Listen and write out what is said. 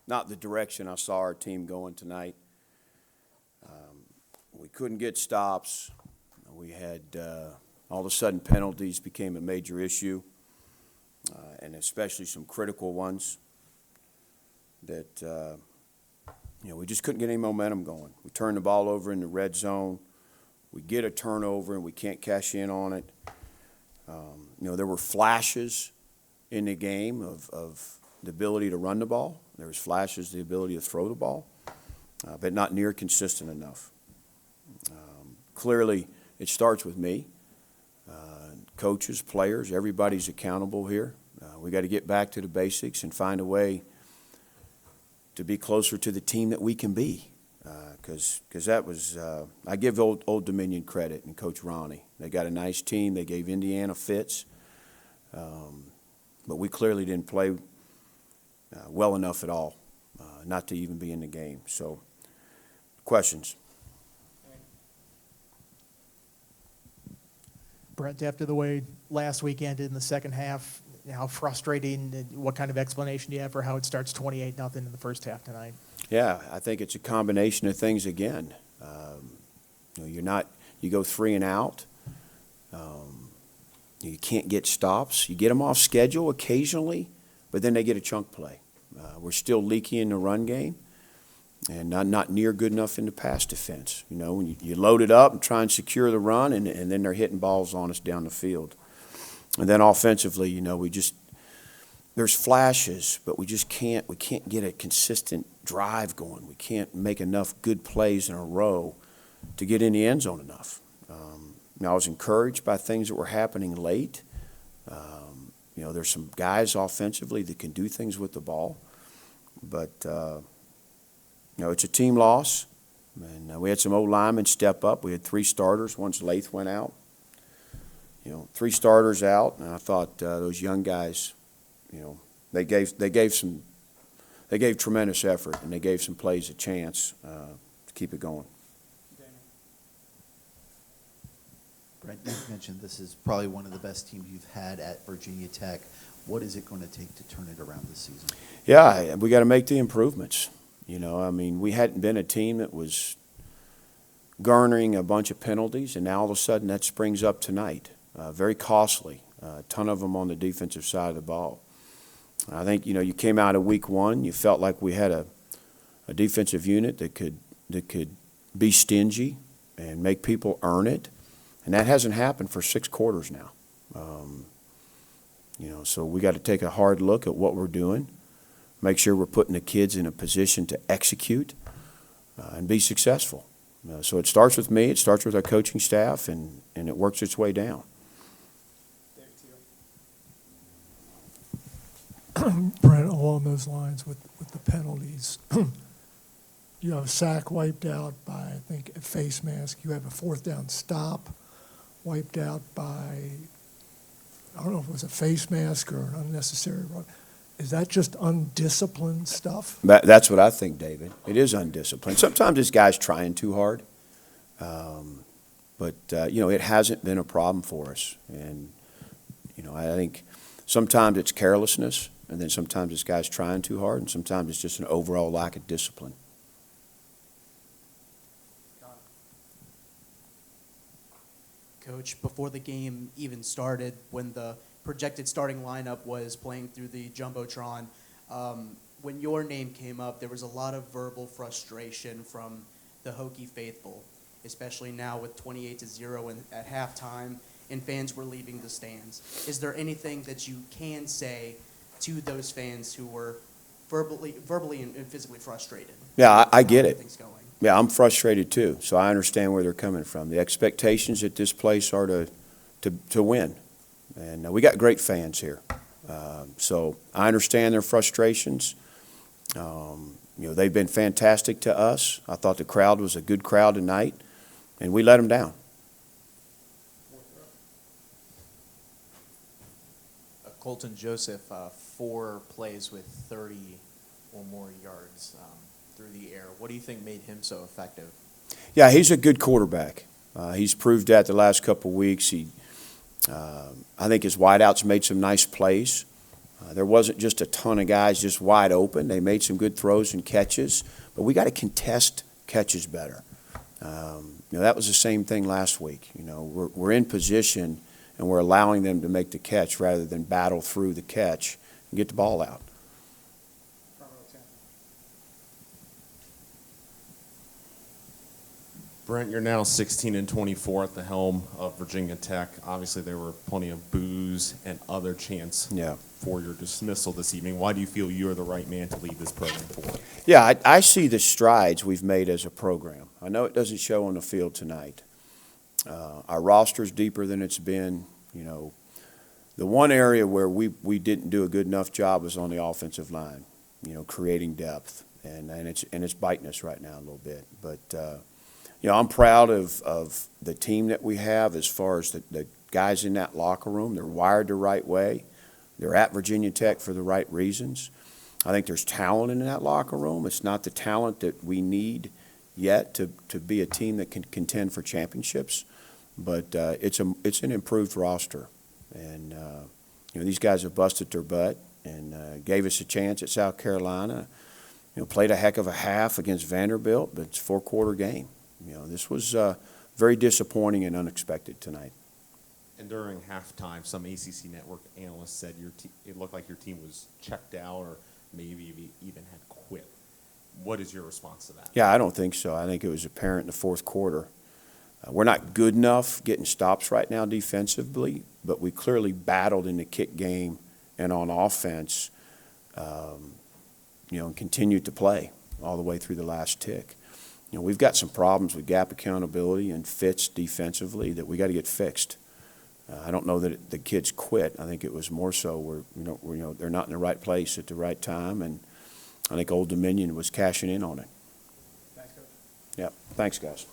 Not the direction I saw our team going tonight. We couldn't get stops. We had all of a sudden penalties became a major issue, and especially some critical ones that we just couldn't get any momentum going. We turned the ball over in the red zone. We get a turnover and we can't cash in on it. There were flashes in the game of the ability to run the ball. There was flashes, the ability to throw the ball, but not near consistent enough. Clearly, it starts with me. Coaches, players, everybody's accountable here. We got to get back to the basics and find a way to be closer to the team that we can be. Because that was, I give Old Dominion credit and Coach Ronnie. They got a nice team. They gave Indiana fits. But we clearly didn't play well enough at all, not to even be in the game. So, questions? Brent, after the way last week ended in the second half, how frustrating, what kind of explanation do you have for how it starts 28-0 in the first half tonight? Yeah, I think it's a combination of things again. You go 3 and out. You can't get stops. You get them off schedule occasionally, but then they get a chunk play. We're still leaky in the run game and not near good enough in the pass defense. When you load it up and try and secure the run, and then they're hitting balls on us down the field. And then offensively, there's flashes, but we can't get a consistent drive going. We can't make enough good plays in a row to get in the end zone enough. I was encouraged by things that were happening late. There's some guys offensively that can do things with the ball, but it's a team loss. And we had some old linemen step up. We had 3 starters once Lath went out. 3 starters out, and I thought those young guys, they gave tremendous effort, and they gave some plays a chance to keep it going. Brent, you mentioned this is probably one of the best teams you've had at Virginia Tech. What is it going to take to turn it around this season? Yeah, we got to make the improvements. We hadn't been a team that was garnering a bunch of penalties, and now all of a sudden that springs up tonight. Very costly, a ton of them on the defensive side of the ball. I think, you came out of week 1, you felt like we had a defensive unit that could be stingy and make people earn it, and that hasn't happened for 6 quarters now. So we got to take a hard look at what we're doing, make sure we're putting the kids in a position to execute and be successful. So it starts with me, it starts with our coaching staff, and it works its way down. Brent, along those lines with the penalties, you have a sack wiped out by, I think, a face mask. You have a 4th down stop wiped out by, I don't know if it was a face mask or an unnecessary run. Is that just undisciplined stuff? That's what I think, David. It is undisciplined. Sometimes this guy's trying too hard, but it hasn't been a problem for us. And I think sometimes it's carelessness, and then sometimes this guy's trying too hard, and sometimes it's just an overall lack of discipline. Coach, before the game even started, when the projected starting lineup was playing through the Jumbotron, when your name came up, there was a lot of verbal frustration from the Hokie faithful, especially now with 28-0 at halftime, and fans were leaving the stands. Is there anything that you can say to those fans who were verbally and physically frustrated? Yeah, I get it. Things going? Yeah, I'm frustrated too, so I understand where they're coming from. The expectations at this place are to win, and we got great fans here. So I understand their frustrations. They've been fantastic to us. I thought the crowd was a good crowd tonight, and we let them down. Colton Joseph, 4 plays with 30 or more yards through the air. What do you think made him so effective? Yeah, he's a good quarterback. He's proved that the last couple of weeks. I think his wideouts made some nice plays. There wasn't just a ton of guys just wide open. They made some good throws and catches, but we got to contest catches better. That was the same thing last week. We're in position and we're allowing them to make the catch rather than battle through the catch and get the ball out. Brent, you're now 16-24 at the helm of Virginia Tech. Obviously, there were plenty of boos and other chants for your dismissal this evening. Why do you feel you're the right man to lead this program forward? Yeah, I see the strides we've made as a program. I know it doesn't show on the field tonight. Our roster's deeper than it's been. The one area where we didn't do a good enough job was on the offensive line, creating depth, and it's biting us right now a little bit. But I'm proud of the team that we have as far as the guys in that locker room. They're wired the right way. They're at Virginia Tech for the right reasons. I think there's talent in that locker room. It's not the talent that we need yet to be a team that can contend for championships, but it's an improved roster. And these guys have busted their butt and gave us a chance at South Carolina. Played a heck of a half against Vanderbilt, but it's a four-quarter game. This was very disappointing and unexpected tonight. And during halftime, some ACC network analysts said it looked like your team was checked out or maybe even had quit. What is your response to that? Yeah, I don't think so. I think it was apparent in the fourth quarter. We're not good enough getting stops right now defensively, but we clearly battled in the kick game and on offense, and continued to play all the way through the last tick. We've got some problems with gap accountability and fits defensively that we got to get fixed. I don't know that the kids quit. I think it was more so they're not in the right place at the right time, and I think Old Dominion was cashing in on it. Thanks, Coach. Yeah, thanks, guys.